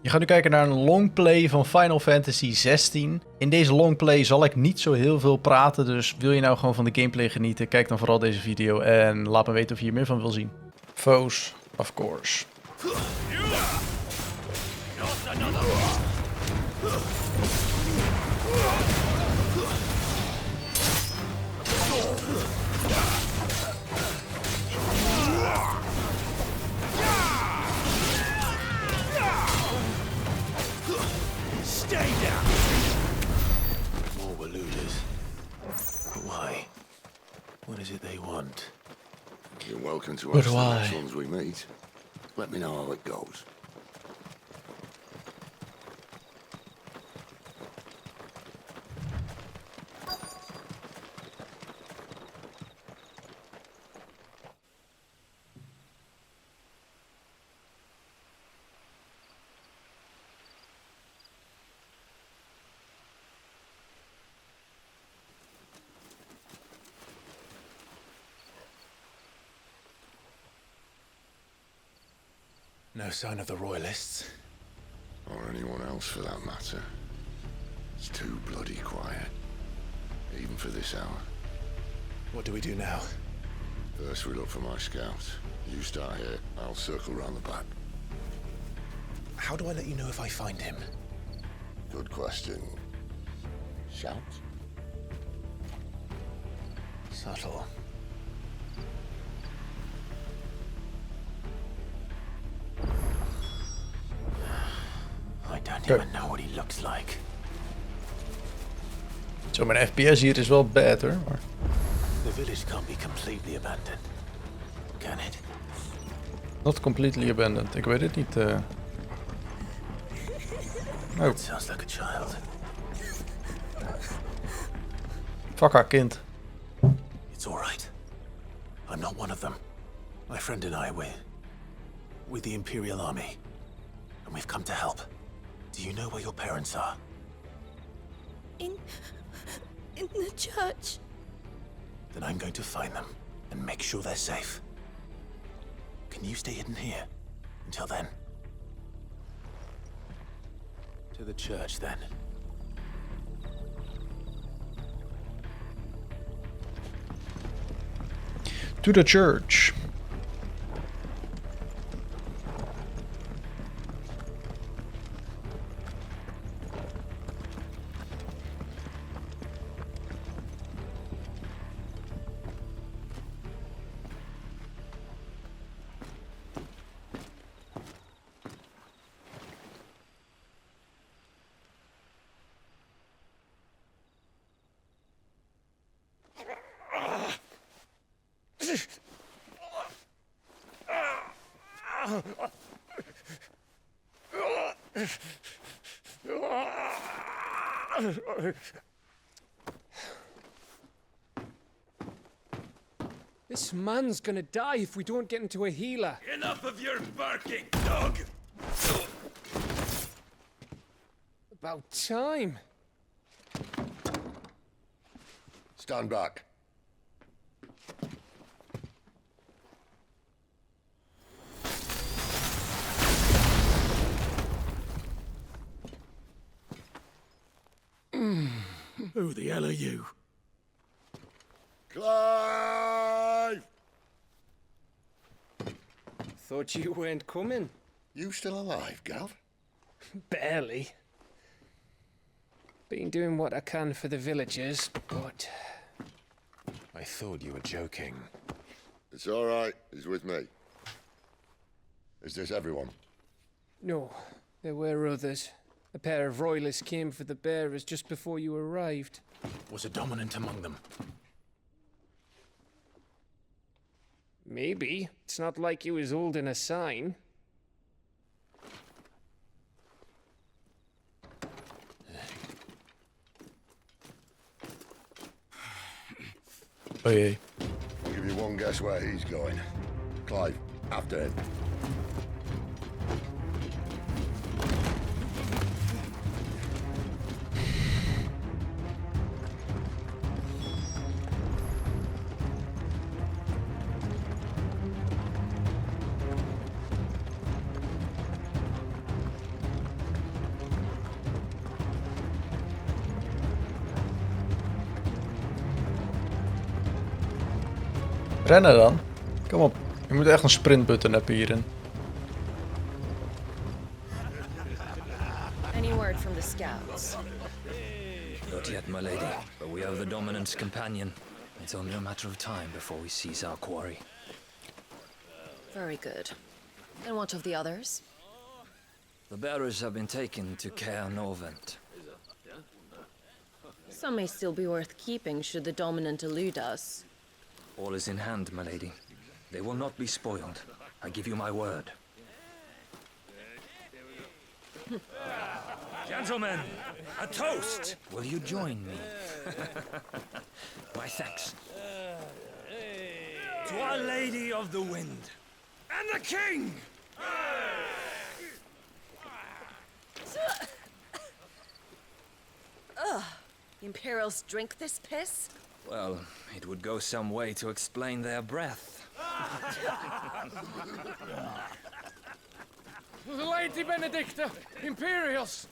Je gaat nu kijken naar een longplay van Final Fantasy 16. In deze longplay zal ik niet zo heel veel praten, dus wil je nou gewoon van de gameplay genieten, kijk dan vooral deze video en laat me weten of je hier meer van wil zien. Foes, of course. More Waluders. But why? What is it they want? You're welcome to But ask the why? next ones we meet. Let me know how it goes. No sign of the Royalists. Or anyone else for that matter. It's too bloody quiet. Even for this hour. What do we do now? First we look for my scouts. You start here, I'll circle round the back. How do I let you know if I find him? Good question. Shout? Subtle. I don't Go. even know what he looks like. Zo, mijn FPS hier is wel bad hoor. Maar... The village can't be completely abandoned. Can it? Not completely abandoned. Ik weet het niet. Oh, That sounds like a child. fuck haar kind. It's all right. I'm not one of them. My friend and I, we're with the Imperial Army. And we've come to help. Do you know where your parents are? In the church. Then I'm going to find them and make sure they're safe. Can you stay hidden here until then? To the church, then. To the church. This man's gonna die if we don't get into a healer. Enough of your barking, dog! About time. Stand back. Who the hell are you? Clive! Thought you weren't coming. You still alive, Gav? Barely. Been doing what I can for the villagers, but I thought you were joking. It's all right. He's with me. Is this everyone? no, there were others. A pair of royalists came for the bearers just before you arrived. Was a dominant among them? Maybe. It's not like he was holding a sign. Oh jee. I'll give you one guess where he's going. Clive, after him. Rennen dan. Kom op. Je moet echt een sprintbutton hebben hierin. Any word from the scouts? Not yet, my lady, but we have the Dominant's companion. It's only a matter of time before we seize our quarry. Very good. And what of the others? The bearers have been taken to Caer Norvent. Some may still be worth keeping should the Dominant elude us. All is in hand, my lady. They will not be spoiled. I give you my word. Gentlemen, a toast! Will you join me? My thanks. To Our Lady of the Wind and the King! The Imperials drink this piss? Well, it would go some way to explain their breath. Lady Benedicta, Imperials!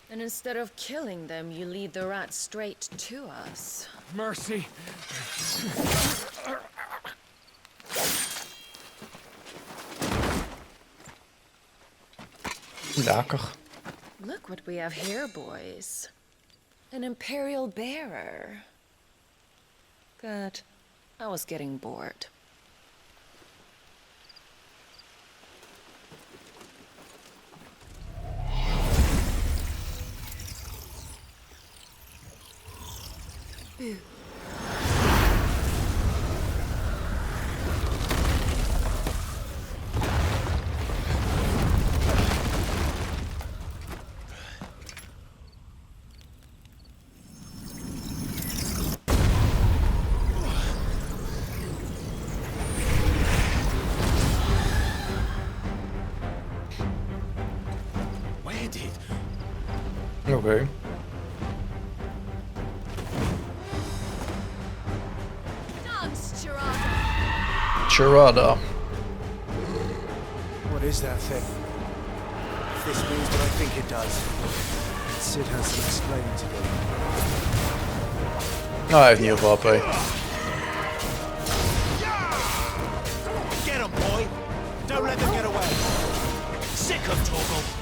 And instead of killing them, you lead the rats straight to us. Mercy. Lekker. Look what we have here, boys. An Imperial bearer. Good. I was getting bored. Ooh. Where did? Oké. Dance, Gerard. Charada. What is that thing? If this means what I think it does, Sid has some explaining to do. Nou, hij heeft niet heel veel AP. Get him, boy! Don't let them get away! Sick of Torgal!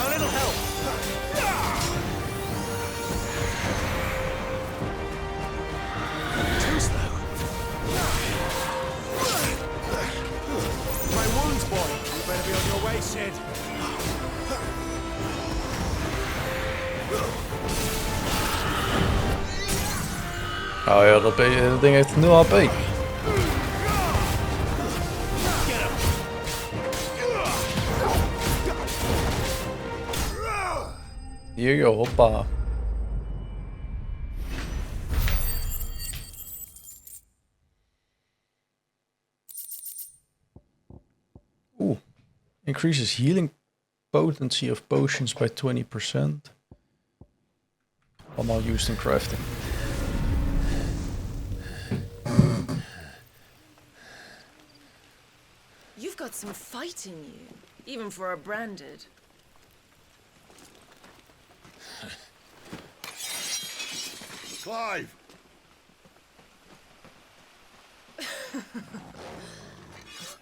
A little help! Too slow! My wounds, boy! You better be on your way, Sid. Oh ja, dat ding heeft 0 HP. Hier joh, hoppa. Oeh. Increases healing potency of potions by 20%. Allemaal used in crafting. You've got some fight in you, even for a branded. Clive!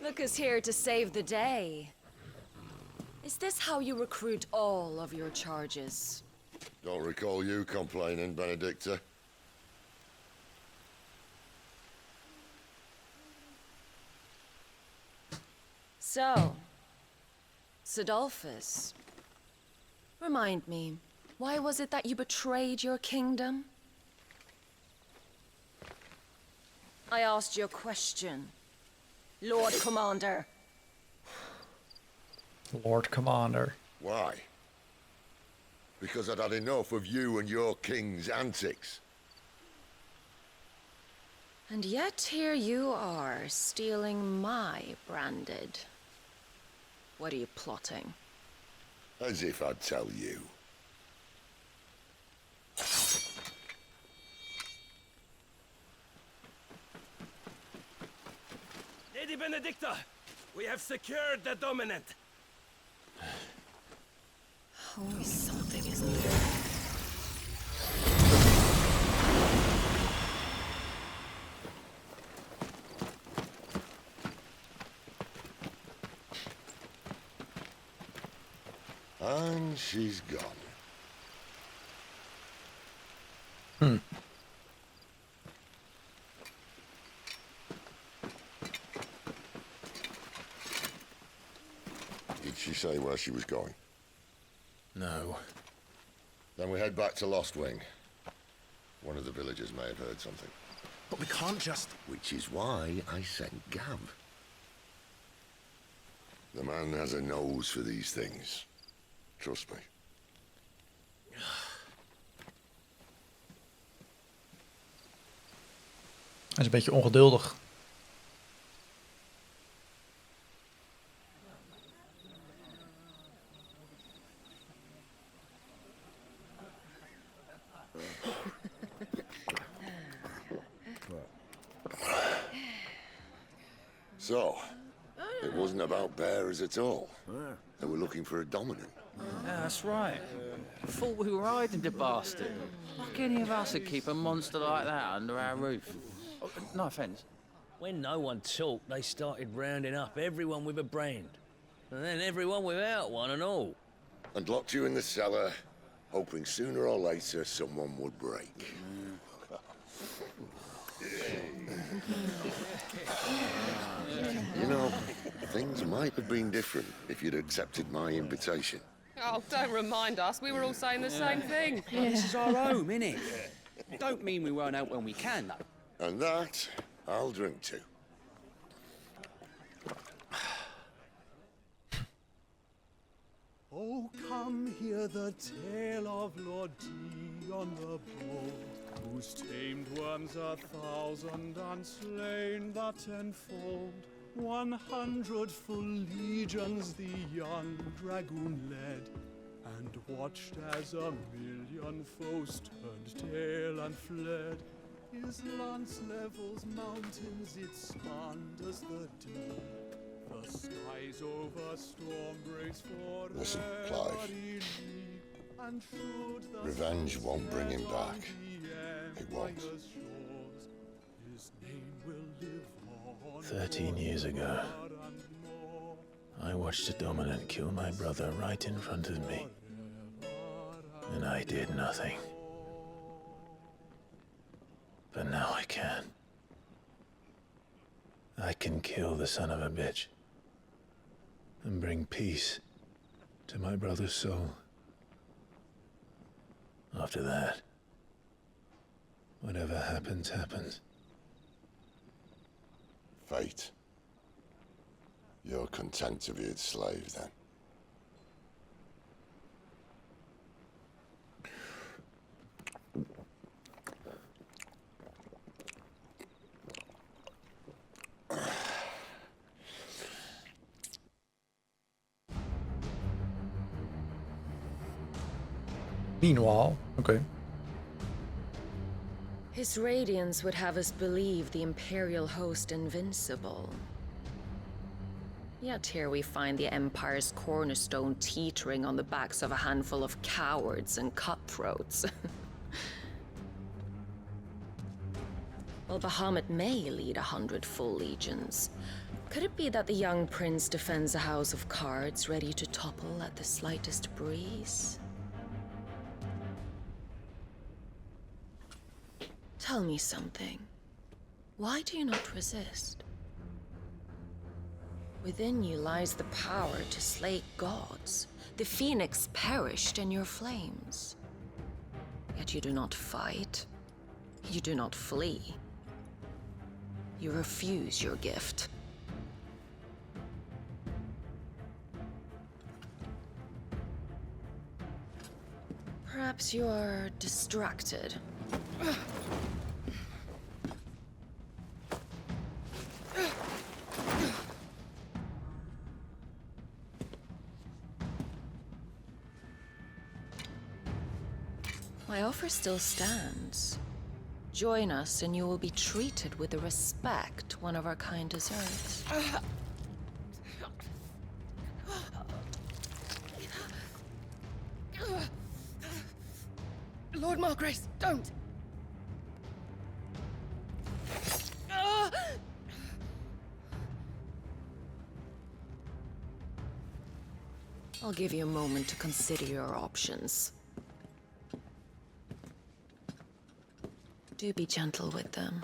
Look who's here to save the day. Is this how you recruit all of your charges? Don't recall you complaining, Benedicta. So, Sidolphus, remind me, why was it that you betrayed your kingdom? I asked you a question, Lord Commander. Lord Commander. Why? Because I'd had enough of you and your king's antics. And yet here you are, stealing my branded. What are you plotting? As if I'd tell you. Benedicta! We have secured the dominant. Always something, isn't there? And she's gone. Did she say where she was going? No. Then we head back to Lost Wing. One of the villagers may have heard something. But we can't just... Which is why I sent Gav. The man has a nose for these things. Trust me. Hij is een beetje ongeduldig. So, it wasn't about bearers at all. They were looking for a dominant. Yeah, that's right. Thought we were hiding the bastard. Like any of us would keep a monster like that under our roof. Oh, no offence. When no one talked, they started rounding up everyone with a brand. And then everyone without one and all. And locked you in the cellar, hoping sooner or later someone would break. You know, things might have been different if you'd accepted my invitation. Oh, don't remind us. We were all saying the same thing. This is our home, innit? Don't mean we won't out when we can, though. And that, I'll drink to. Oh, come hear the tale of Lord Dion the Bold, who's tamed worms 1,000 and slain the 10-fold. 100 full legions the young dragoon led, and watched as 1,000,000 foes turned tail and fled. His lance levels mountains, it spanders the deep. The skies over storm breaks for Listen, Clive. Revenge won't bring him back. It won't. 13 years ago, I watched a dominant kill my brother right in front of me. And I did nothing. But now I can. I can kill the son of a bitch. And bring peace to my brother's soul. After that, whatever happens, happens. Fate. You're content to be its slave, then? Meanwhile, okay. His radiance would have us believe the Imperial host invincible. Yet here we find the Empire's cornerstone teetering on the backs of a handful of cowards and cutthroats. Well, Bahamut may lead 100 full legions. Could it be that the young prince defends a house of cards ready to topple at the slightest breeze? Tell me something. Why do you not resist? Within you lies the power to slay gods. The phoenix perished in your flames. Yet you do not fight. You do not flee. You refuse your gift. Perhaps you are distracted. My offer still stands. Join us and you will be treated with the respect one of our kind deserves. Lord Margrace, don't! Ah! I'll give you a moment to consider your options. Do be gentle with them.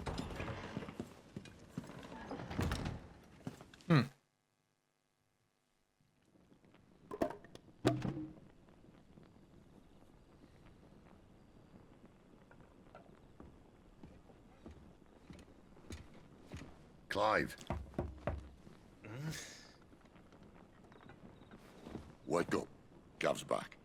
Clive. Wake up. Gav's back.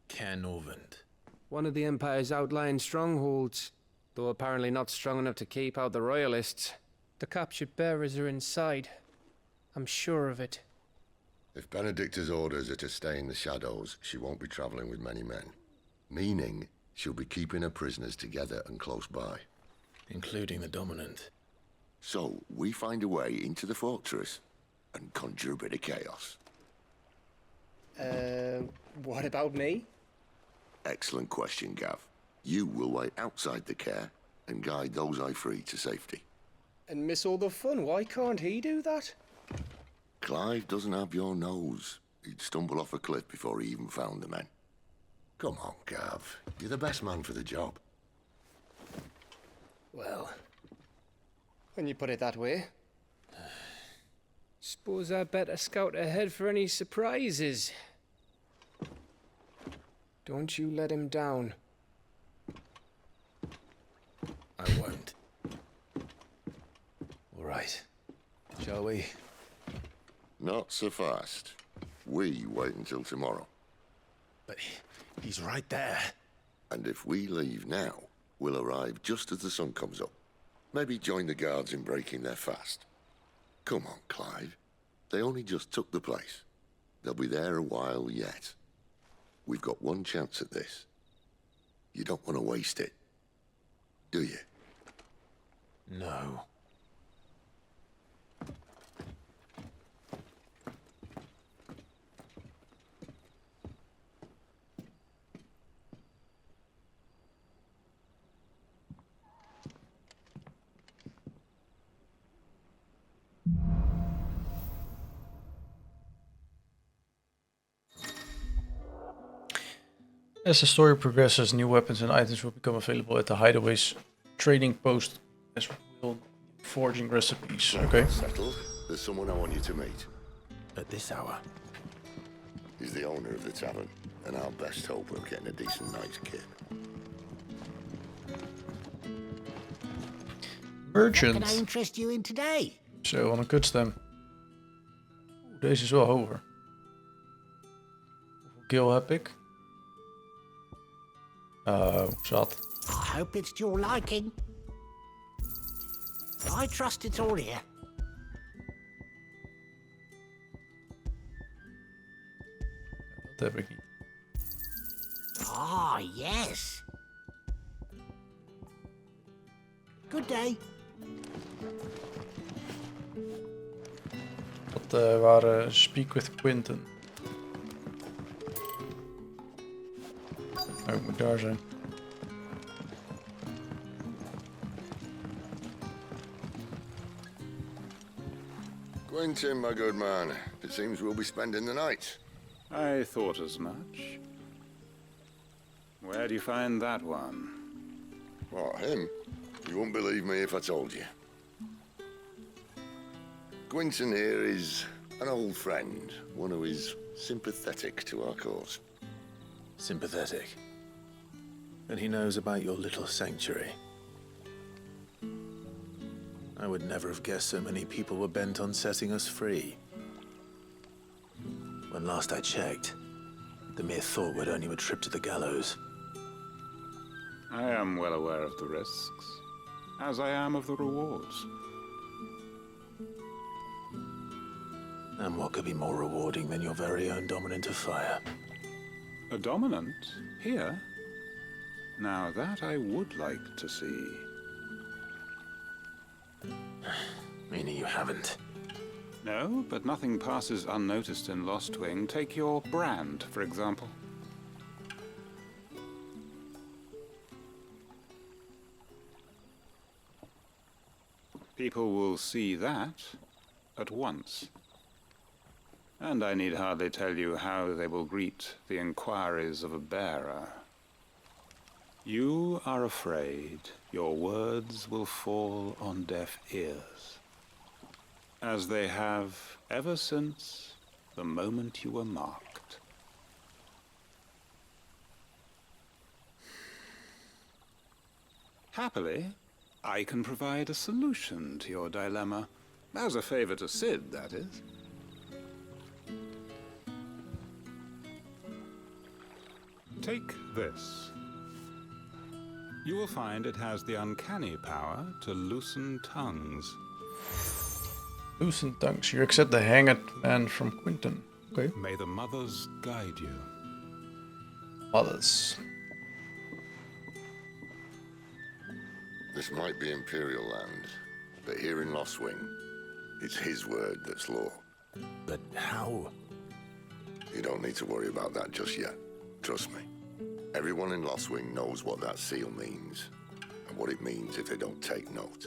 Canovant. One of the Empire's outlying strongholds, though apparently not strong enough to keep out the Royalists. The captured bearers are inside. I'm sure of it. If Benedicta's orders are to stay in the shadows, she won't be traveling with many men. Meaning, she'll be keeping her prisoners together and close by. Including the Dominant. So, we find a way into the fortress and conjure a bit of chaos. What about me? Excellent question, Gav. You will wait outside the care and guide those I free to safety. And miss all the fun. Why can't he do that? Clive doesn't have your nose. He'd stumble off a cliff before he even found the men. Come on, Gav. You're the best man for the job. Well, when you put it that way. Suppose I better scout ahead for any surprises. Don't you let him down. I won't. All right. Shall we? Not so fast. We wait until tomorrow. But he's right there. And if we leave now, we'll arrive just as the sun comes up. Maybe join the guards in breaking their fast. Come on, Clive. They only just took the place. They'll be there a while yet. We've got one chance at this. You don't want to waste it, do you? No. As the story progresses, new weapons and items will become available at the Hideaway's trading post, as will forging recipes. Okay. Settled. There's someone I want you to meet. At this hour? He's the owner of the tavern, and our best hope of getting a decent night's kit. Merchant. What can I interest you in today? Zo, wat een kutstem. Deze is wel hoger. Hoeveel gil heb ik? Zat. I hope it's to your liking. I trust it's all here. Dat heb ik niet. Ah, yes. Good day. Dat waren Speak with Quinton. Oh, ik moet daar zijn. Quentin, my good man. It seems we'll be spending the night. I thought as much. Where do you find that one? What, him? You wouldn't believe me if I told you. Quentin here is an old friend, one who is sympathetic to our cause. Sympathetic. And he knows about your little sanctuary. I would never have guessed so many people were bent on setting us free. When last I checked, the mere thought would earn you a trip to the gallows. I am well aware of the risks, as I am of the rewards. And what could be more rewarding than your very own dominant of fire? A dominant? Here? Now that I would like to see. Meaning you haven't. No, but nothing passes unnoticed in Lostwing. Take your brand, for example. People will see that at once. And I need hardly tell you how they will greet the inquiries of a bearer. You are afraid your words will fall on deaf ears, as they have ever since the moment you were marked. Happily, I can provide a solution to your dilemma. As a favor to Sid, that is. Take this. You will find it has the uncanny power to loosen tongues. Loosen tongues. You accept the hanged man from Quinton. Okay. May the mothers guide you. Mothers. This might be Imperial land, but here in Lostwing, it's his word that's law. But how? You don't need to worry about that just yet. Trust me. Everyone in Lostwing knows what that seal means, and what it means if they don't take note.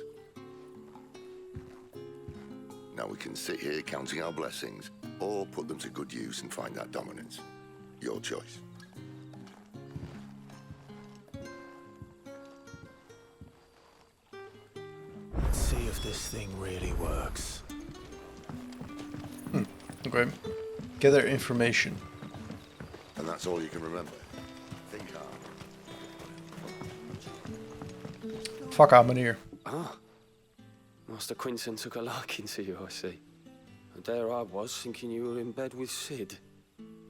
Now we can sit here counting our blessings, or put them to good use and find that dominance. Your choice. Let's see if this thing really works. Okay. Gather information. And that's all you can remember. Think hard. Fuck ABONNEER. Ah. Master Quinton took a liking to you, I see. And there I was, thinking you were in bed with Sid.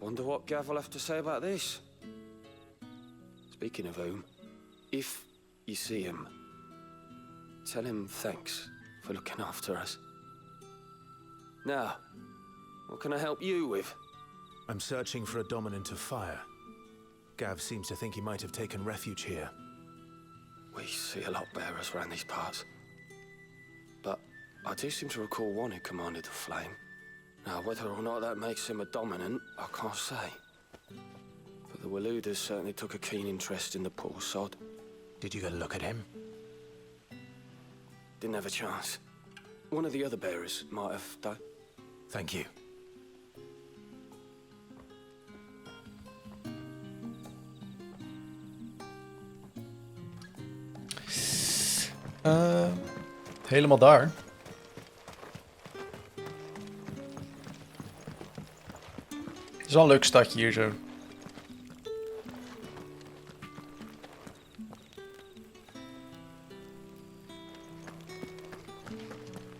Wonder what Gav will have to say about this. Speaking of whom, if you see him, tell him thanks for looking after us. Now, what can I help you with? I'm searching for a dominant of fire. Gav seems to think he might have taken refuge here. We see a lot bearers around these parts. But I do seem to recall one who commanded the flame. Now, whether or not that makes him a dominant, I can't say. But the Waluders certainly took a keen interest in the poor sod. Did you get a look at him? Didn't have a chance. One of the other bearers might have, though. Thank you. Helemaal daar. Het is wel een leuk stadje hier zo.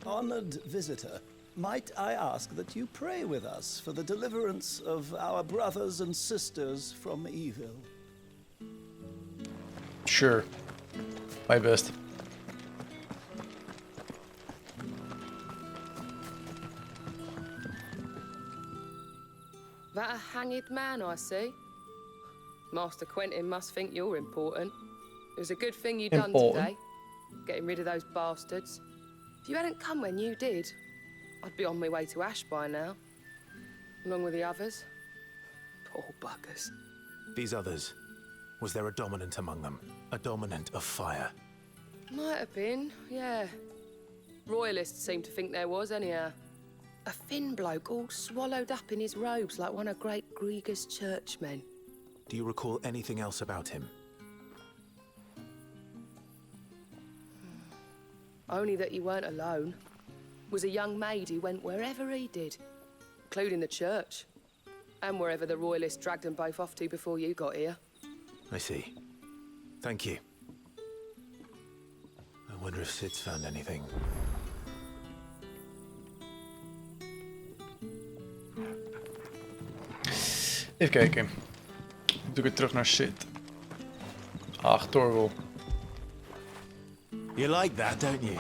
Honored visitor, might I ask that you pray with us for the deliverance of our brothers and sisters from evil? Sure. My best. That a hanged man I see? Master Quentin must think you're important. It was a good thing you done today, getting rid of those bastards. If you hadn't come when you did, I'd be on my way to Ash by now, along with the others. Poor buggers. These others, was there a dominant among them? A dominant of fire? Might have been, yeah. Royalists seem to think there was, anyhow. A thin bloke all swallowed up in his robes like one of Great Gregor's churchmen. Do you recall anything else about him? Only that he weren't alone. Was a young maid who went wherever he did, including the church, and wherever the Royalists dragged them both off to before you got here. I see. Thank you. I wonder if Sid's found anything. Even kijken. Doe ik weer terug naar Sid. Ach, Torval. You like that, don't you?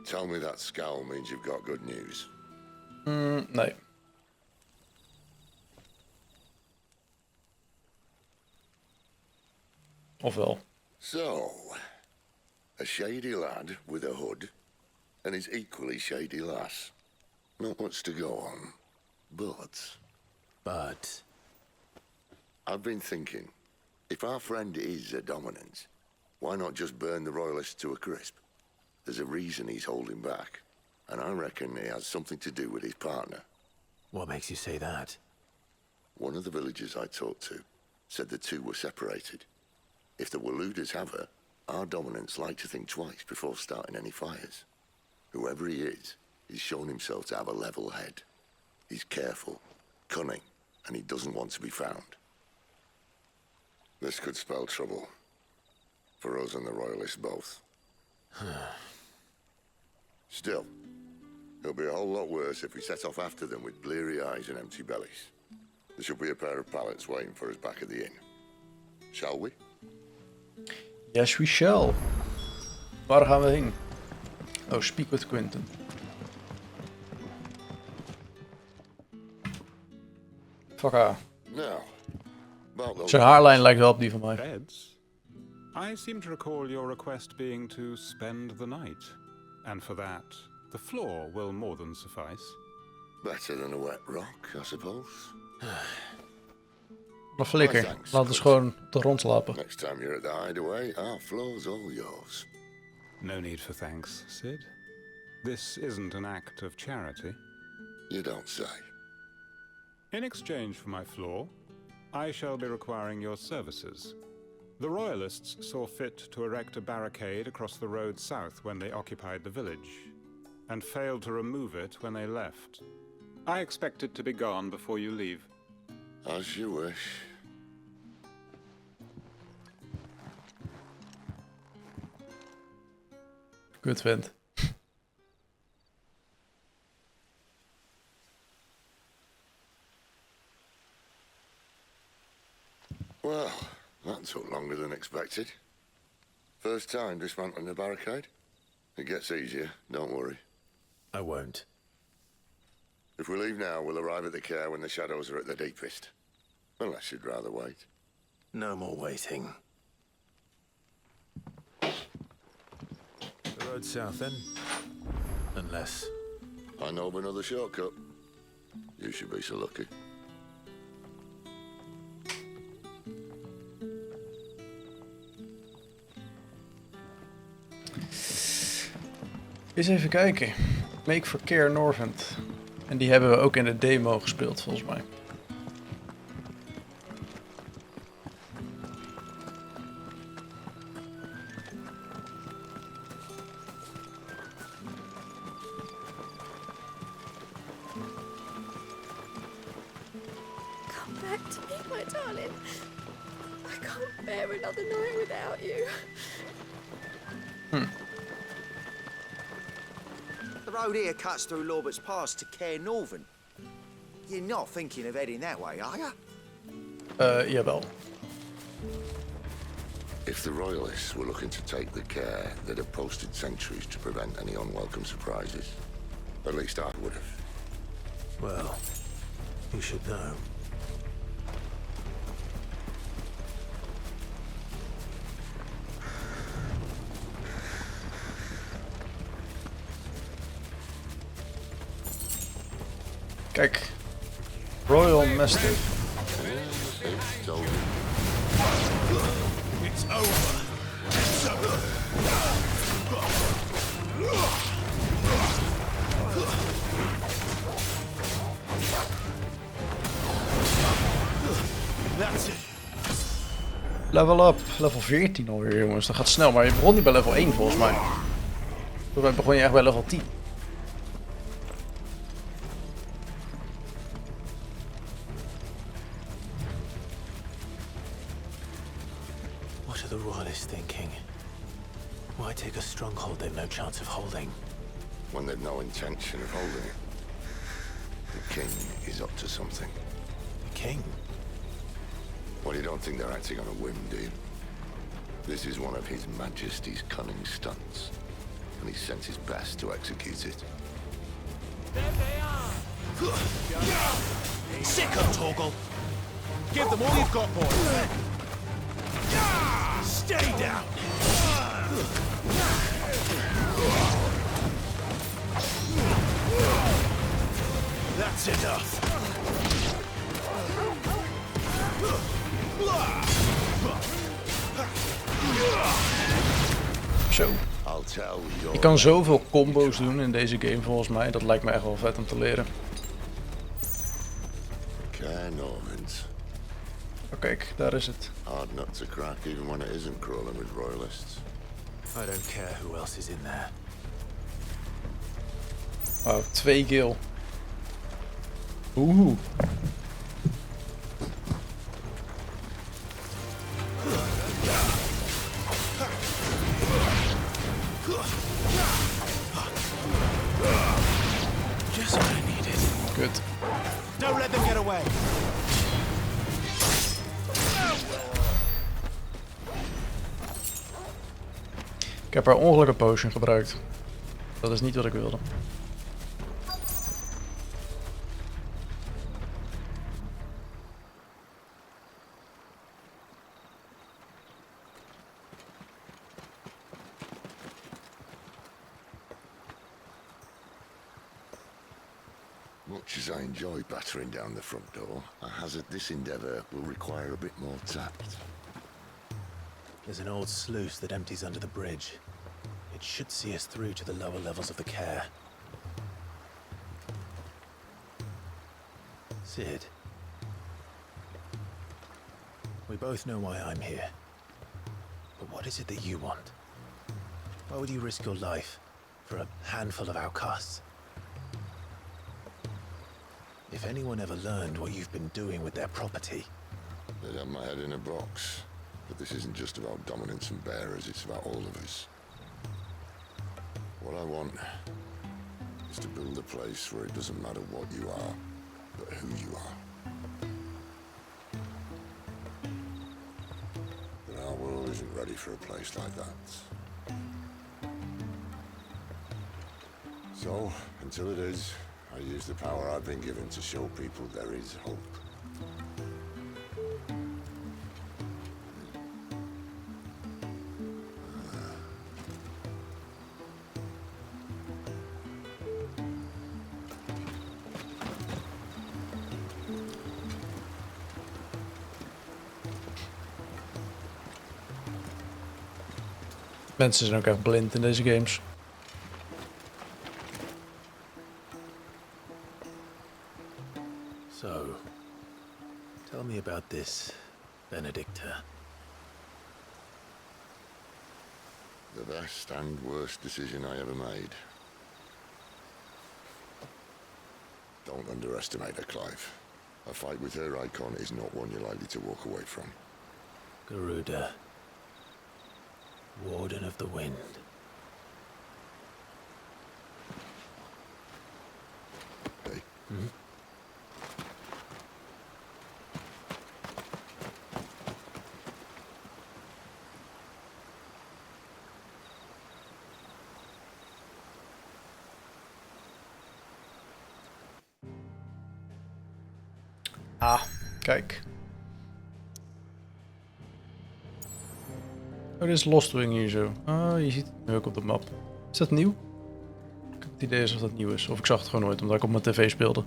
Tell me that scowl means you've got good news. Nee. Of wel? So, a shady lad with a hood, and his equally shady lass. Not much to go on, but... I've been thinking, if our friend is a dominant, why not just burn the royalists to a crisp? There's a reason he's holding back, and I reckon it has something to do with his partner. What makes you say that? One of the villagers I talked to said the two were separated. If the Waluders have her, our dominants like to think twice before starting any fires. Whoever he is, he's shown himself to have a level head. He's careful, cunning, and he doesn't want to be found. This could spell trouble. For us and the Royalists both. Still, it'll be a whole lot worse if we set off after them with bleary eyes and empty bellies. There should be a pair of pallets waiting for us back at the inn. Shall we? Yes, we shall. Waar gaan we heen? Oh, speak with Quentin. Fuck haar. Now, zijn haarlijn lijkt wel op die van mij. Beds? I seem to recall your request being to spend the night. And for that, the floor will more than suffice. Better than a wet rock, I suppose. Maar flikker, laat ons gewoon op de grond slapen. Next time you're at the hideaway, our floor's all yours. No need for thanks, Sid. This isn't an act of charity. You don't say. In exchange for my floor, I shall be requiring your services. The Royalists saw fit to erect a barricade across the road south when they occupied the village, and failed to remove it when they left. I expect it to be gone before you leave. As you wish. Kut vent. Well, that took longer than expected. First time dismantling the barricade? It gets easier, don't worry. I won't. If we leave now, we'll arrive at the care when the shadows are at their deepest. Unless you'd rather wait. No more waiting. The road south then? Unless... I know of another shortcut. You should be so lucky. Eens even kijken. Make for Care Norvent. En die hebben we ook in de demo gespeeld, volgens mij. Come back to me, my darling. I can't bear another night without you. The road here cuts through Lorbert's Pass to Care Norvent. You're not thinking of heading that way, are you? Jawel. If the Royalists were looking to take the care, they'd have posted sentries to prevent any unwelcome surprises. At least I would have. Well, you should know. Kijk. Royal Mastiff. It's over. It's over. It's over. That's it. Level up. Level 14 alweer, jongens. Dat gaat snel. Maar je begon niet bij level 1, volgens mij. Volgens mij begon je echt bij level 10. What are the Royalists thinking? Why take a stronghold they've no chance of holding? When they've no intention of holding it. The king is up to something. The king? Well, you don't think they're acting on a whim, do you? This is one of His Majesty's cunning stunts, and he sent his best to execute it. There they are! Sick of Torgal. Give them all you've got, boy. Stay down. That's enough. Zo. Je kan zoveel combo's doen in deze game volgens mij. Dat lijkt me echt wel vet om te leren. Oh, kijk, daar is het. Hard nut to crack even when it isn't crawling with royalists. I don't care who else is in there. Oh, 2 kill. Oeh. Just what I needed. Kut. Don't let them get away. Ik heb haar ongeluk een potion gebruikt. Dat is niet wat ik wilde. Much as I enjoy battering down the front door, I hazard this endeavour will require a bit more tact. There's an old sluice that empties under the bridge. It should see us through to the lower levels of the care. Sid. We both know why I'm here. But what is it that you want? Why would you risk your life for a handful of outcasts? If anyone ever learned what you've been doing with their property... They'd have my head in a box. But this isn't just about dominance and bearers, it's about all of us. What I want is to build a place where it doesn't matter what you are, but who you are. But our world isn't ready for a place like that. So, until it is, I use the power I've been given to show people there is hope. Mensen zijn ook echt blind in deze games. So, tell me about this, Benedicta. The best and worst decision I ever made. Don't underestimate her, Clive. A fight with her icon is not one you're likely to walk away from. Garuda. Warden of the Wind. Hey. Hmm? Ah, kijk. Oh, dit is Lost Wing hier zo. Ah, je ziet het nu ook op de map. Is dat nieuw? Ik heb het idee alsof dat nieuw is. Of ik zag het gewoon nooit, omdat ik op mijn tv speelde.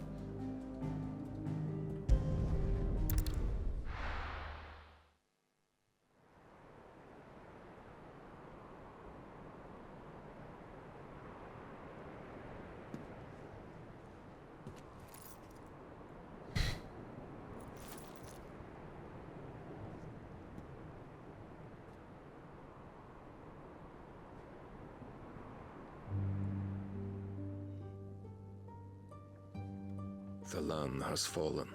The land has fallen.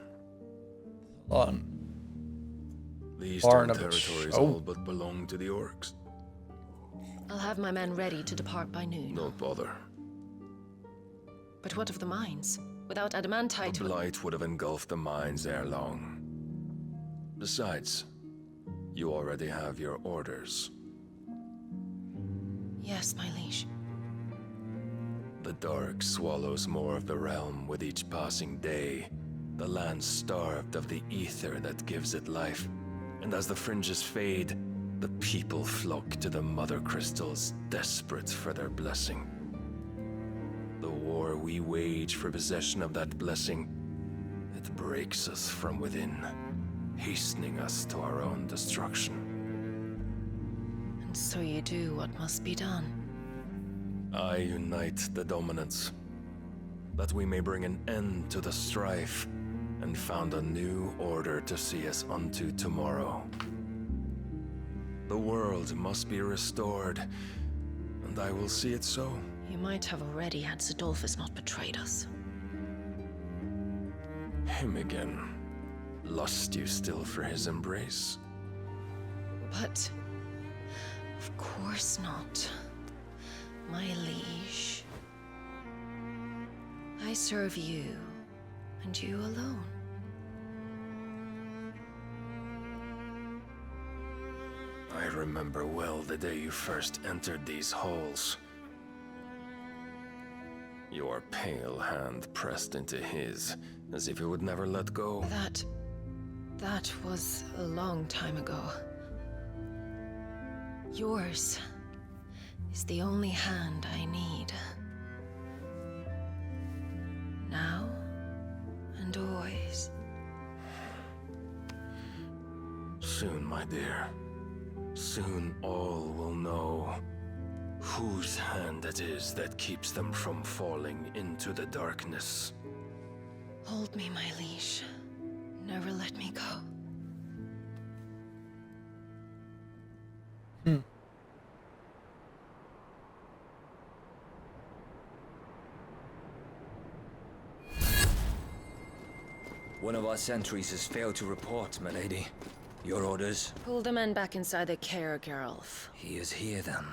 On. The eastern Barnabas. territories Oh. all but belong to the orcs. I'll have my men ready to depart by noon. Don't bother. But what of the mines? Without adamantite... The blight would have engulfed the mines ere long. Besides, you already have your orders. Yes, my liege. The dark swallows more of the realm with each passing day. The land starved of the ether that gives it life. And as the fringes fade, the people flock to the mother crystals, desperate for their blessing. The war we wage for possession of that blessing, it breaks us from within, hastening us to our own destruction. And so you do what must be done. I unite the dominants, that we may bring an end to the strife and found a new order to see us unto tomorrow. The world must be restored, and I will see it so. You might have already had Zidolphus not betrayed us. Him again. Lust you still for his embrace? But of course not, my liege. I serve you, and you alone. I remember well the day you first entered these halls. Your pale hand pressed into his, as if it would never let go. That was a long time ago. Yours is the only hand I need. Now and always. Soon, my dear. Soon all will know whose hand it is that keeps them from falling into the darkness. Hold me, my liege. Never let me go. One of our sentries has failed to report, milady. Your orders? Pull the men back inside the care, Geralf. He is here, then.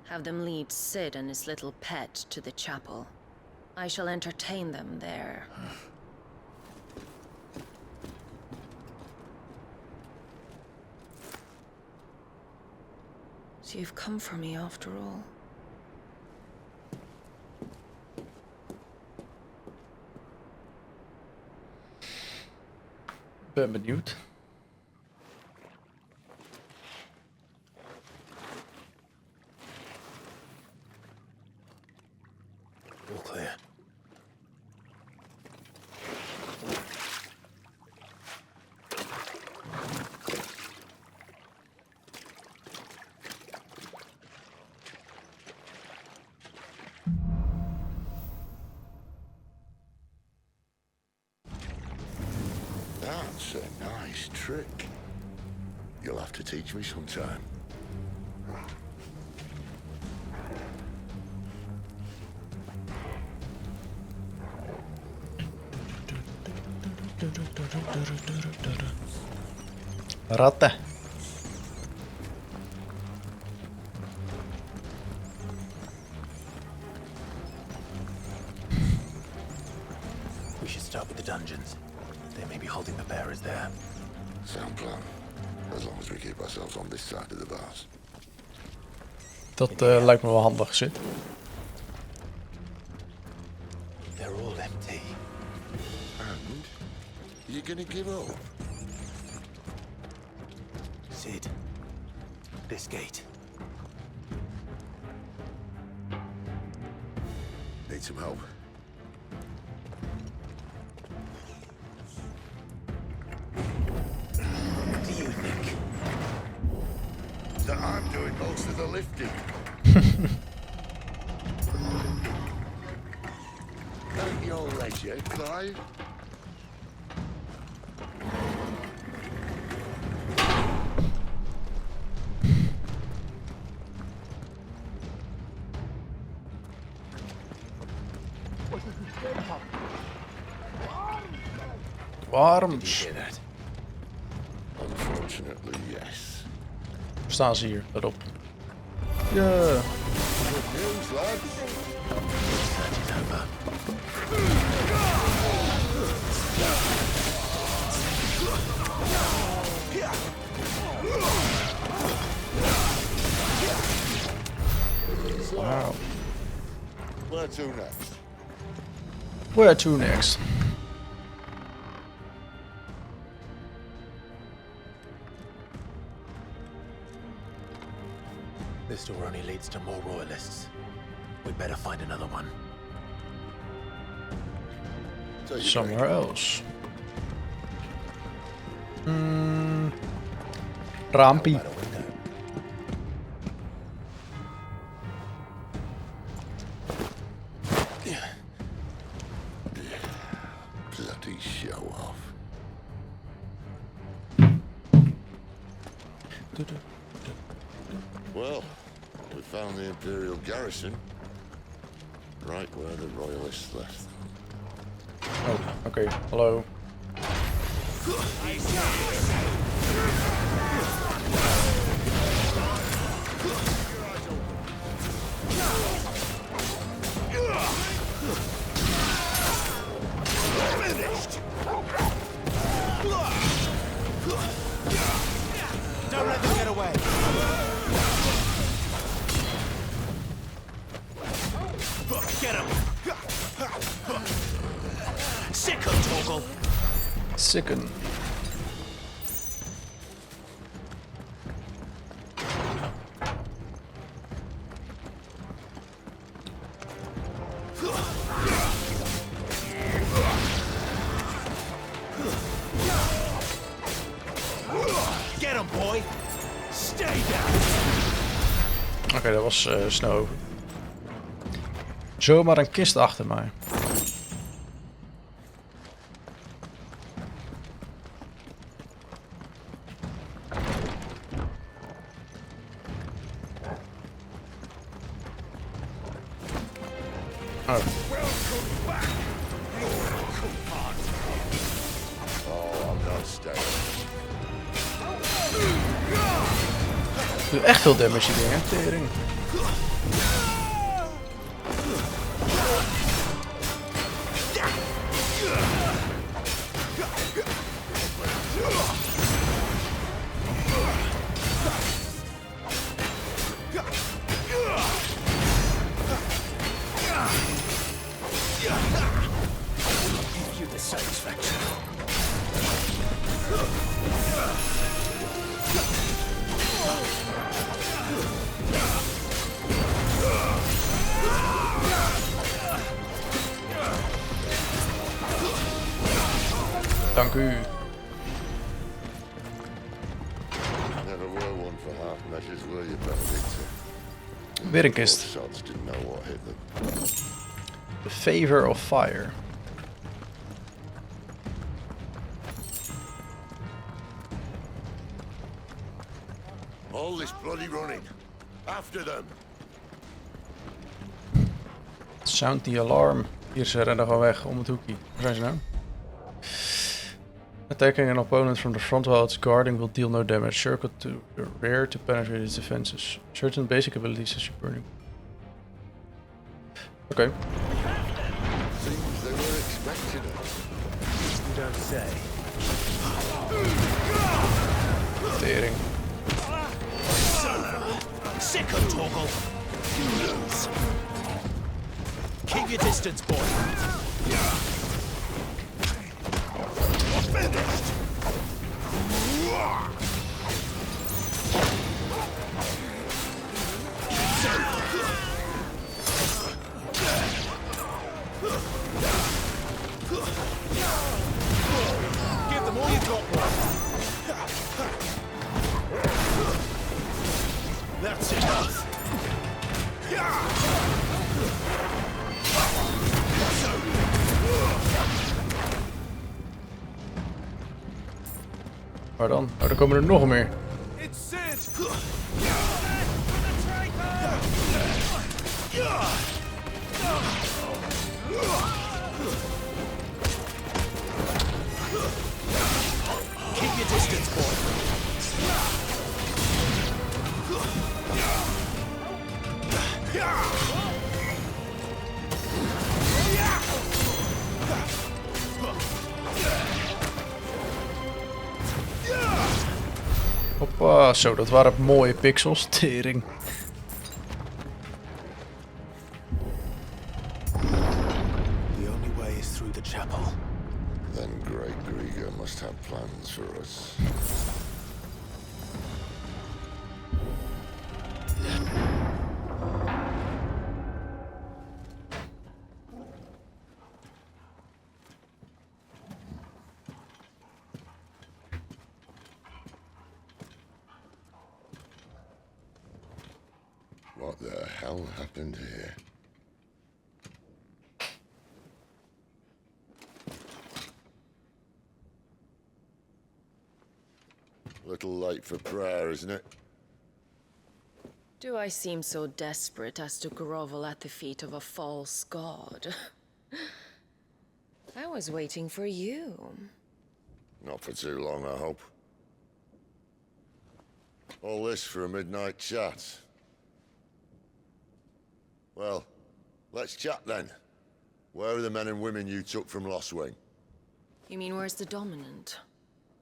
Have them lead Sid and his little pet to the chapel. I shall entertain them there. So you've come for me after all. Ben benieuwd. All clear. That's a nice trick. You'll have to teach me sometime. Ratten. We should start with the dungeons. They may be holding the bearers there. Sound plan. As long as we keep ourselves on this side of the bars. Dat lijkt me wel handig, Sid. They're all empty. And you're gonna give up? Sid, this gate. Need some help? What do you think? That I'm doing most of the lifting. At your leisure, Clive. Waarom? Did you hear that? Unfortunately, yes. Staan ze hier? Let op. Ja. Good news, lads. Search is over. Wauw. Where to next? Where to next? This door only leads to more royalists. We better find another one. Somewhere else. Rampie. Bloody show off. Well, we found the Imperial garrison. Right where the Royalists left. Oh, okay. Hello. Don't let them get away. Get him. Sicken, Torgal. Sicken. Get him, boy. Stay down. Oké, dat was Snow. Zomaar een kist achter mij. Oh. Oh, I'm not staying. Doe echt veel damage die dingen, tering. Give you the satisfaction. Dank u. Never were one for half measures, were you, Benedictor? Weer een kist. Sods didn't know what hit them. The favor of fire. All this bloody running. After them. Sound the alarm. Hier, ze rennen gewoon weg om het hoekje. Waar zijn ze nou? Attacking an opponent from the front while it's guarding will deal no damage. Circle to the rear to penetrate its defenses. Certain basic abilities as you're burning. Okay. Seems they were expecting us. You don't say. Tering. Sicken, Torgal. You lose. Keep your distance, boy. Finished. Give them all you've got, boy. That's enough. Waar dan? Oh, er komen er nog meer. It's Sid. Keep your distance, boy. Hoppa, zo, dat waren mooie pixels. Tering. is through the chapel. Then Great Grieger must have plans for us. What the hell happened here? Little late for prayer, isn't it? Do I seem so desperate as to grovel at the feet of a false god? I was waiting for you. Not for too long, I hope. All this for a midnight chat. Well, let's chat then. Where are the men and women you took from Lost Wing? You mean where's the dominant?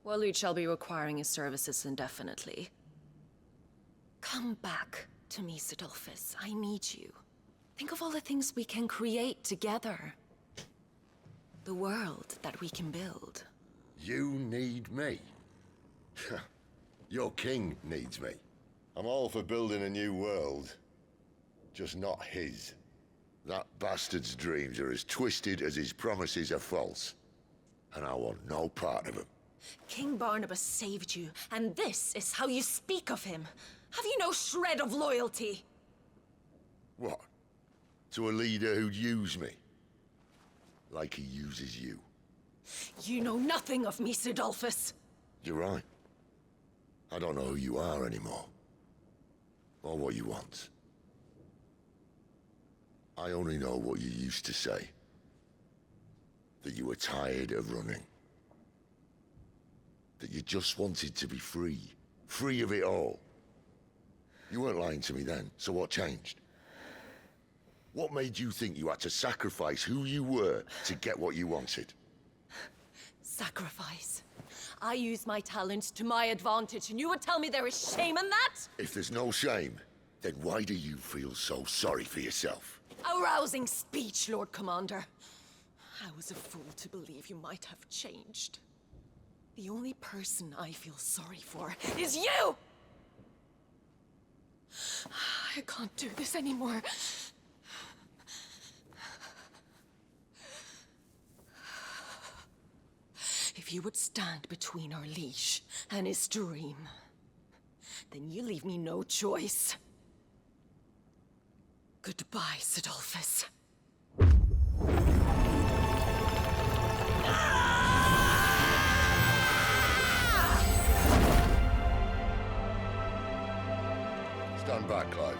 Well, Luke shall be requiring his services indefinitely. Come back to me, Sidolphus. I need you. Think of all the things we can create together. The world that we can build. You need me? Your king needs me. I'm all for building a new world. Just not his. That bastard's dreams are as twisted as his promises are false. And I want no part of them. King Barnabas saved you, and this is how you speak of him. Have you no shred of loyalty? What? To a leader who'd use me? Like he uses you? You know nothing of me, Sidolphus. You're right. I don't know who you are anymore. Or what you want. I only know what you used to say. That you were tired of running. That you just wanted to be free. Free of it all. You weren't lying to me then, so what changed? What made you think you had to sacrifice who you were to get what you wanted? Sacrifice. I use my talents to my advantage, and you would tell me there is shame in that? If there's no shame, then why do you feel so sorry for yourself? A rousing speech, Lord Commander. I was a fool to believe you might have changed. The only person I feel sorry for is you! I can't do this anymore. If you would stand between our liege and his dream, then you leave me no choice. Goodbye, Sidolphus. Stand back, Clive.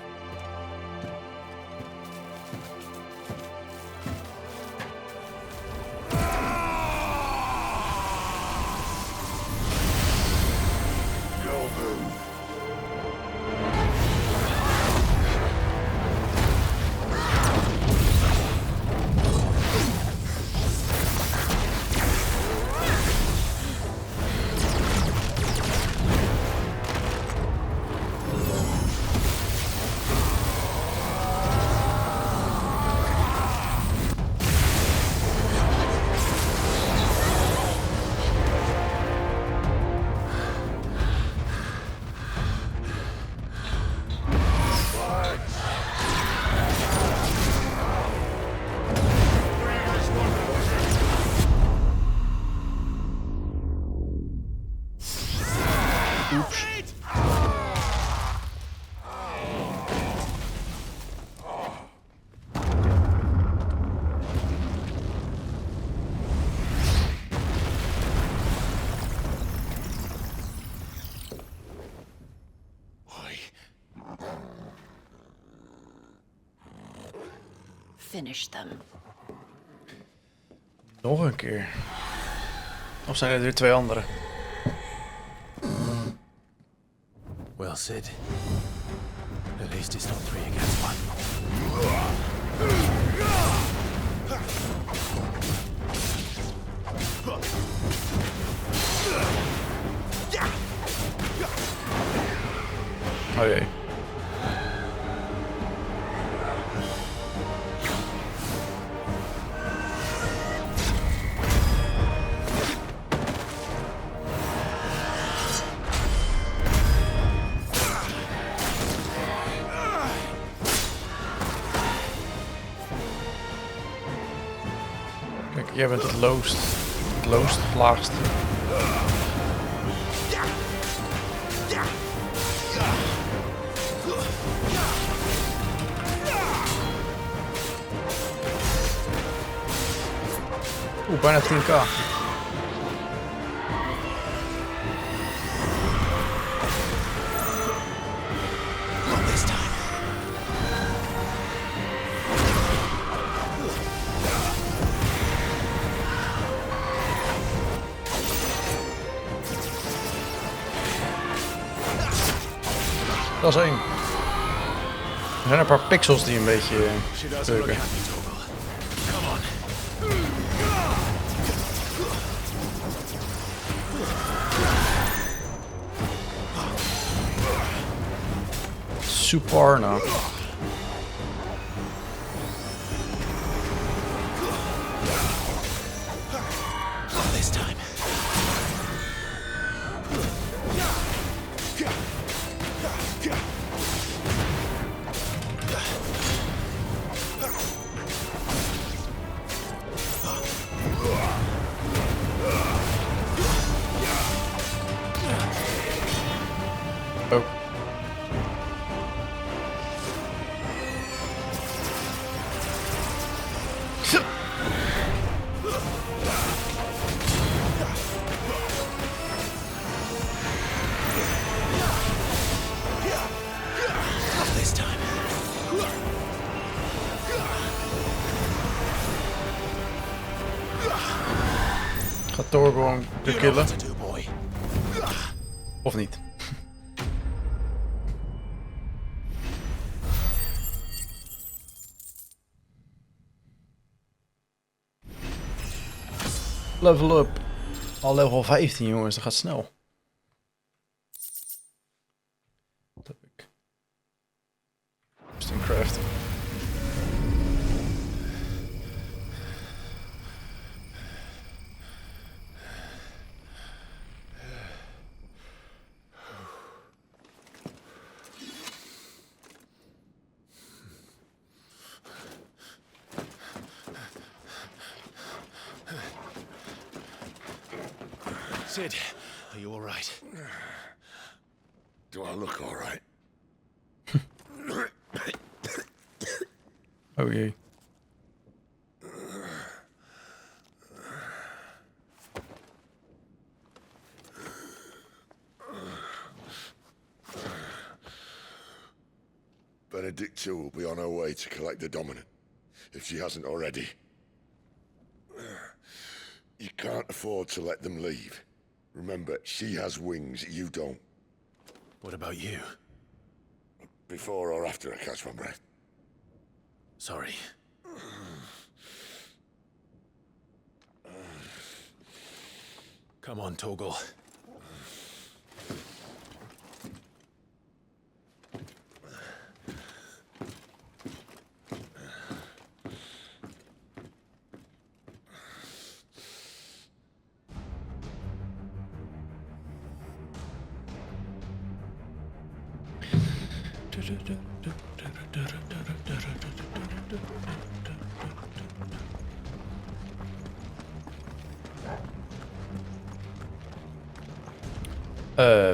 Your move. Finish them. Nog een keer. Of zijn er weer twee andere? Well, Sid. At least it's not 3 against 1. Oh jee. Kijk, jij bent het lowst. Het laagst. Oeh, bijna 10k. Dat is één. Er zijn een paar pixels die een beetje beuken. Super nou. Oh. Gaat Thor gewoon de killen? Of niet? Level up. Al level 15 jongens, dat gaat snel. Wat heb ik? Instant crafting. Sid, are you all right? Do I look all right? Oh jee. Benedicta will be on her way to collect the dominant, if she hasn't already. You can't afford to let them leave. Remember, she has wings, you don't. What about you? Before or after I catch my breath? Sorry. Come on, Torgal.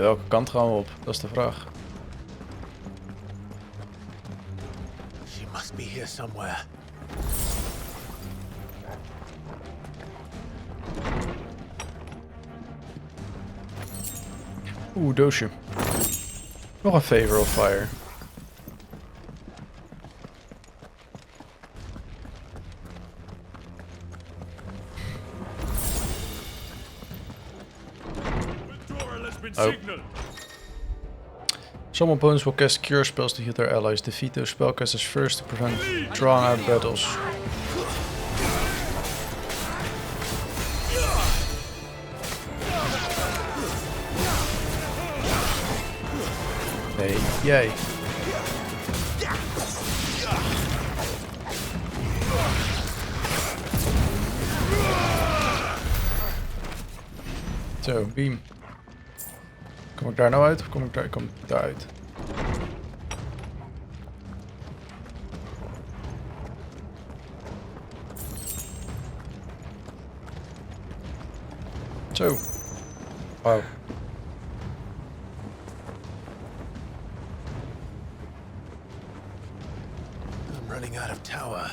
Welke kant gaan we op? Dat is de vraag. She must be here somewhere. Oeh, doosje. Nog een favor of fire. Oh. Some opponents will cast cure spells to heal their allies. Defeat those spellcasters first to prevent drawn out battles. Nee, jij. Zo, beam. Kom ik daar nou uit of kom ik daar uit? Zo. Wauw. I'm running out of tower.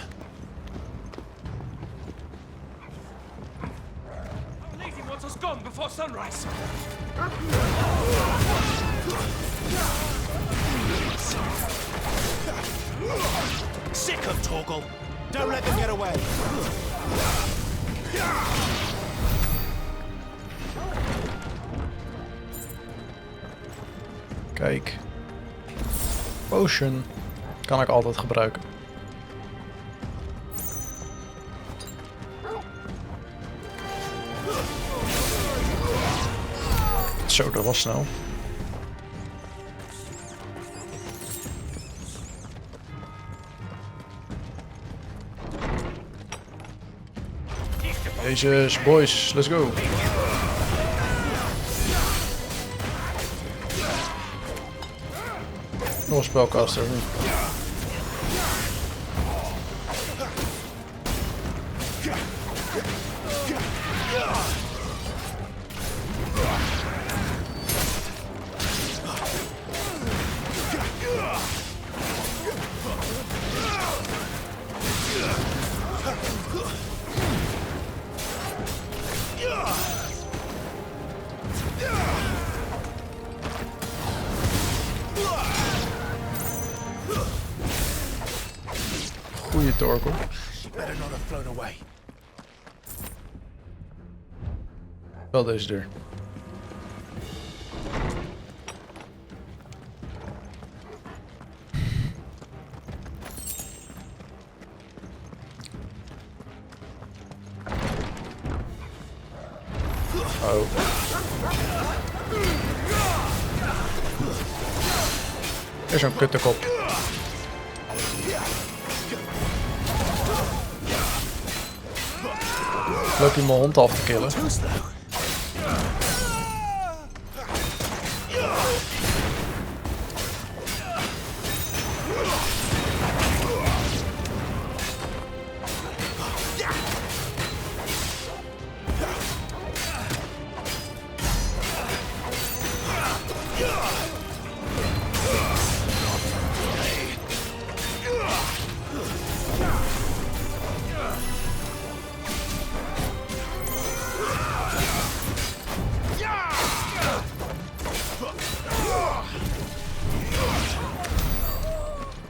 Our lady wants us gone before sunrise. Sick of Torgal. Don't let them get away. Kijk. Potion. Kan ik altijd gebruiken. Zo, dat was snel. Jezus, boys, let's go. Nog een spelcaster. Goeie Torkel. She better not have flown away. Wel deze deur. Oh. Er is zo'n kuttekop. Leuk om mijn hond af te killen.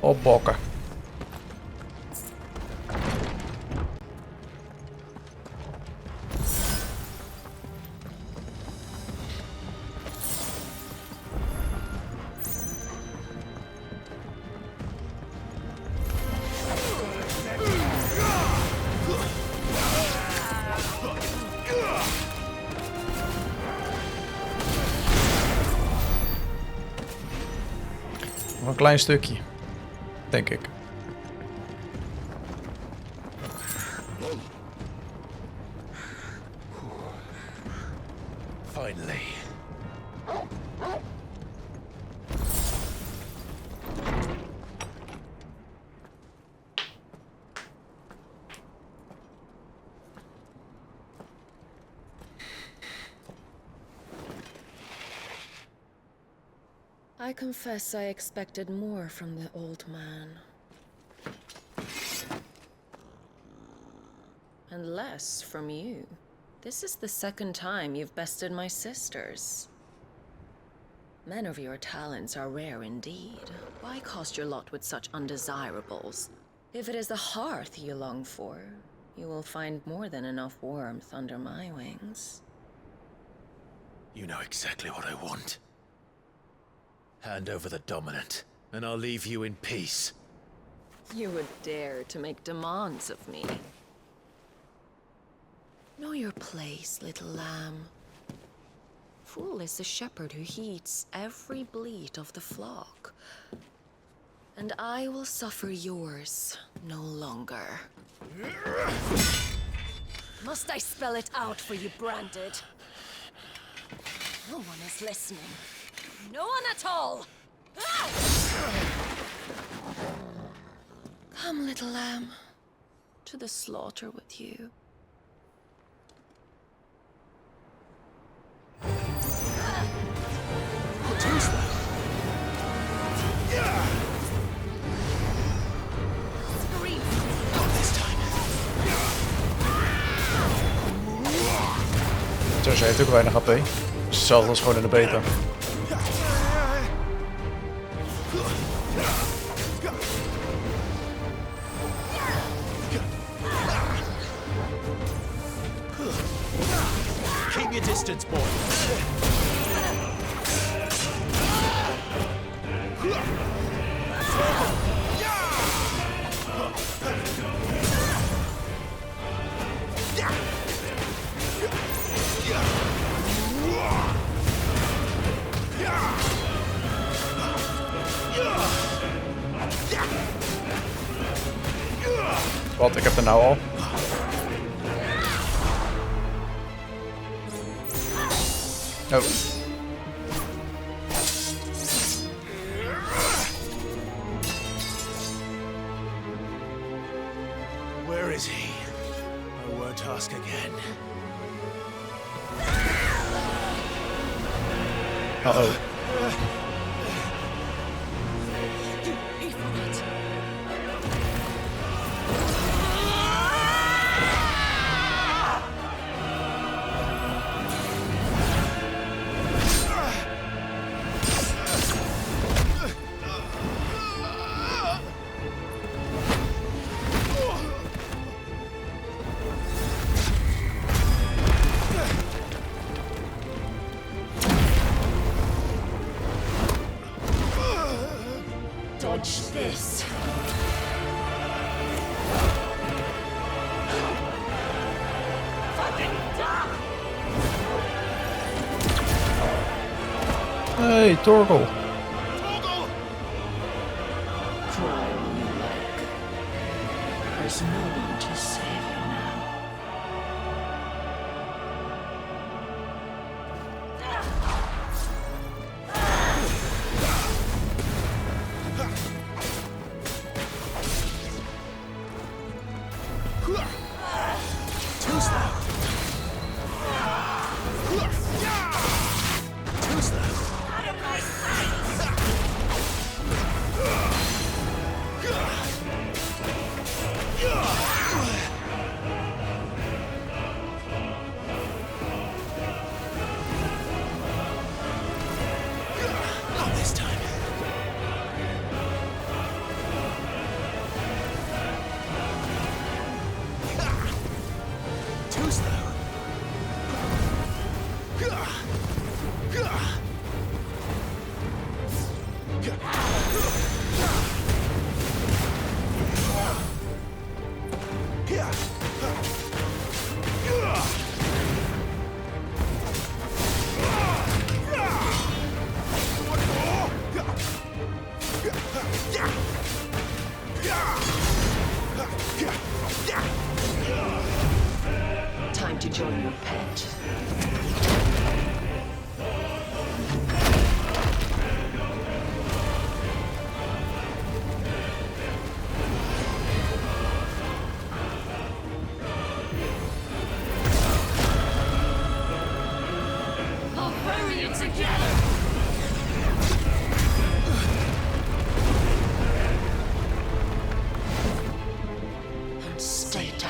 Opbokken. Nog een klein stukje. Denk ik. Finally. I confess I expected more from the old man. And less from you. This is the second time you've bested my sisters. Men of your talents are rare indeed. Why cast your lot with such undesirables? If it is the hearth you long for, you will find more than enough warmth under my wings. You know exactly what I want. Hand over the dominant, and I'll leave you in peace. You would dare to make demands of me. Know your place, little lamb. Fool is the shepherd who heeds every bleat of the flock. And I will suffer yours no longer. Must I spell it out for you, Branded? No one is listening. No one at all! Ah! Come, little lamb, to the slaughter with you. Zo, ze heeft ook weinig HP. Hetzelfde als gewoon in de beta. Keep your distance, boy. Wat, ik heb er nou al. Oh. Where is he? I won't ask again. Uh-oh. Dodge this. Fucking die! Hey, Torgal. Cry all you like. There's no one to save you now. Not this time. Too slow. Time to join your pet. I'll hurry it together! And stay down.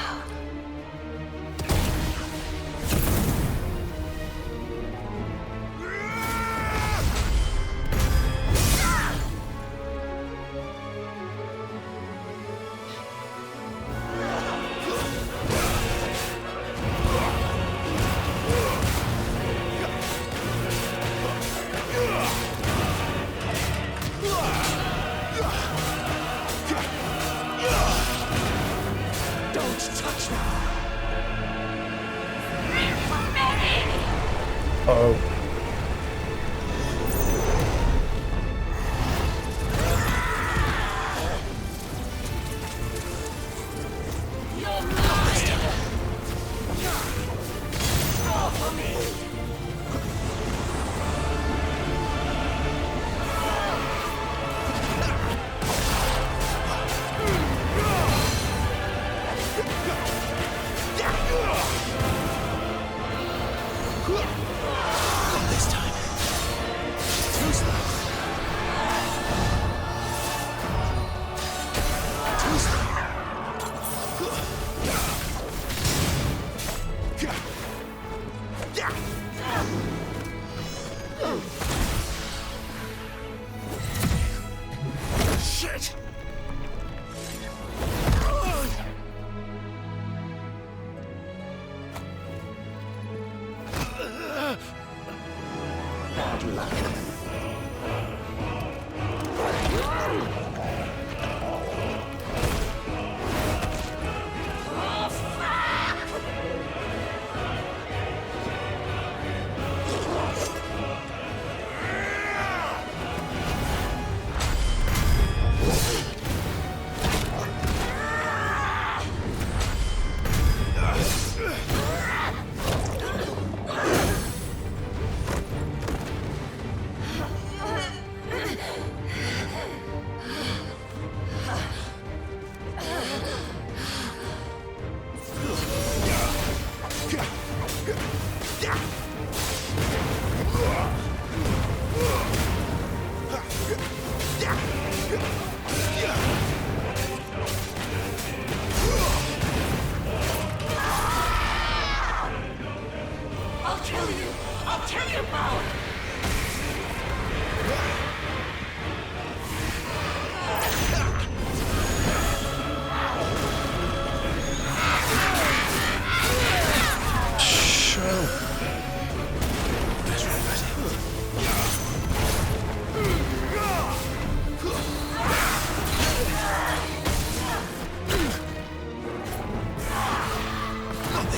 Don't touch me. Uh-oh.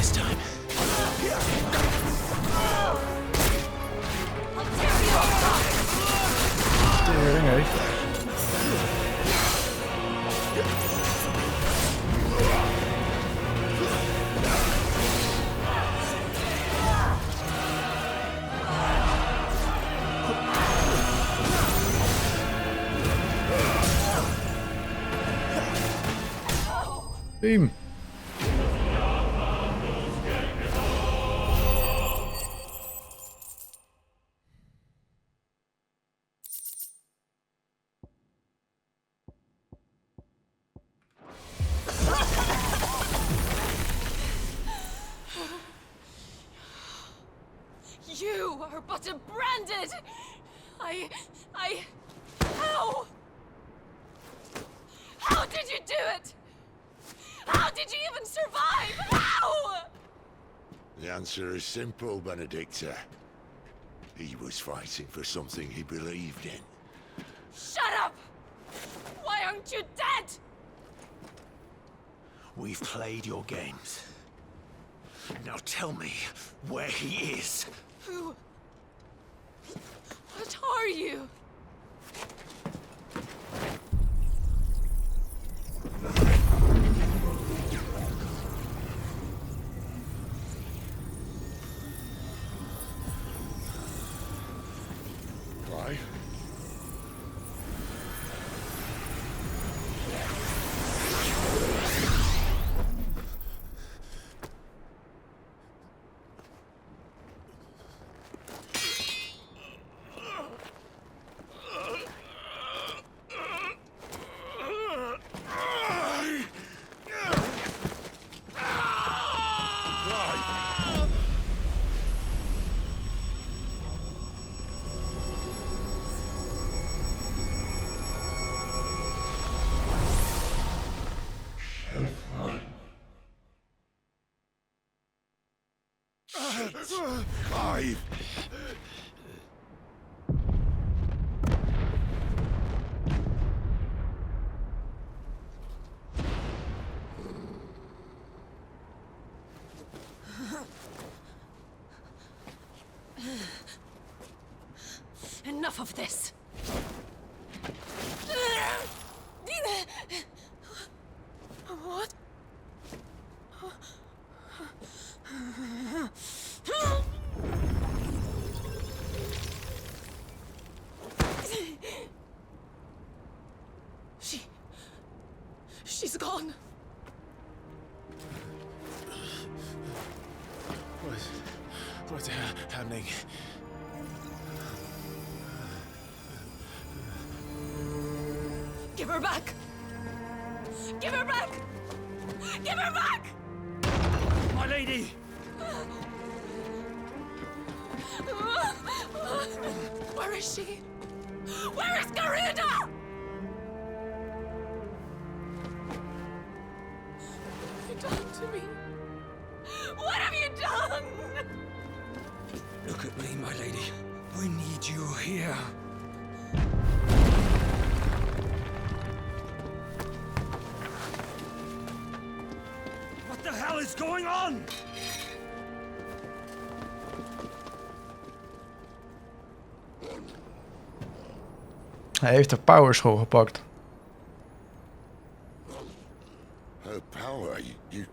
this time. Tering uit. Beam. You are but a branded. How? How did you do it? How did you even survive? How? The answer is simple, Benedicta. He was fighting for something he believed in. Shut up! Why aren't you dead? We've played your games. Now tell me where he is. Who? What are you? Clive? Clive! Enough of this. What? She's gone. What's happening? Give her back! Give her back! Give her back! My lady! Where is she? Where is Garuda? What have you done to me? What have you done? Look at me, my lady. We need you here. What the hell is going on? Hij heeft de power school gepakt. Her power, you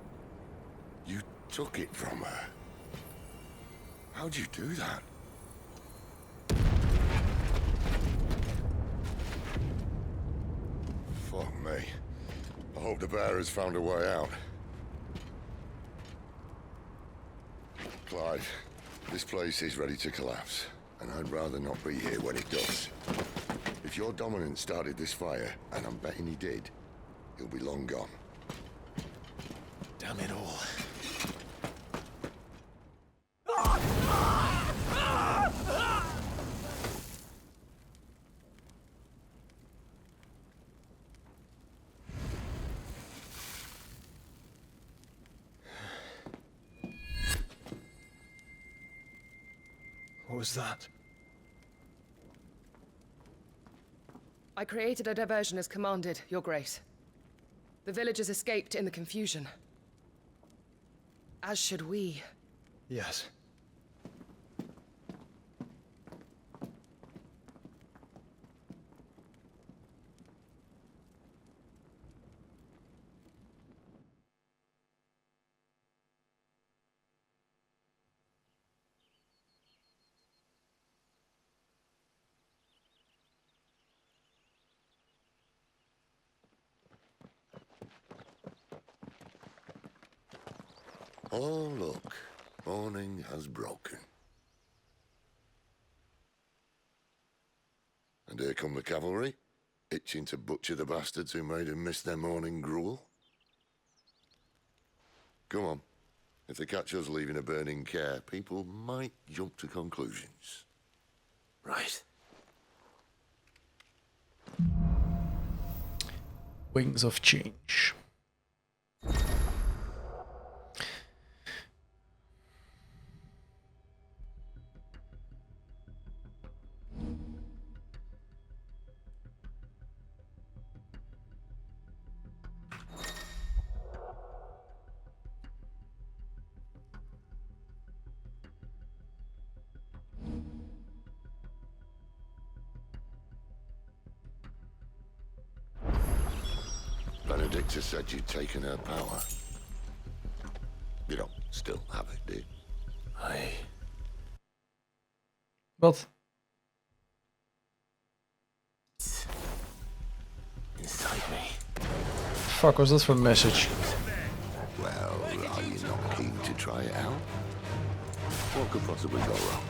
took it from her. How'd you do that? Fuck me. I hope the bear has found a way out. Clive, this place is ready to collapse, and I'd rather not be here when it does. If your dominant started this fire, and I'm betting he did, he'll be long gone. Damn it all. What was that? I created a diversion as commanded, Your Grace. The villagers escaped in the confusion. As should we. Yes. Oh, look. Morning has broken. And here come the cavalry, itching to butcher the bastards who made them miss their morning gruel. Come on. If they catch us leaving a burning care, people might jump to conclusions. Right. Wings of Change. Benedicta said you'd taken her power. You don't still have it, do you? Wat? Inside me. Fuck was dat voor een message? Well, are you not keen to try it out? What could possibly go wrong?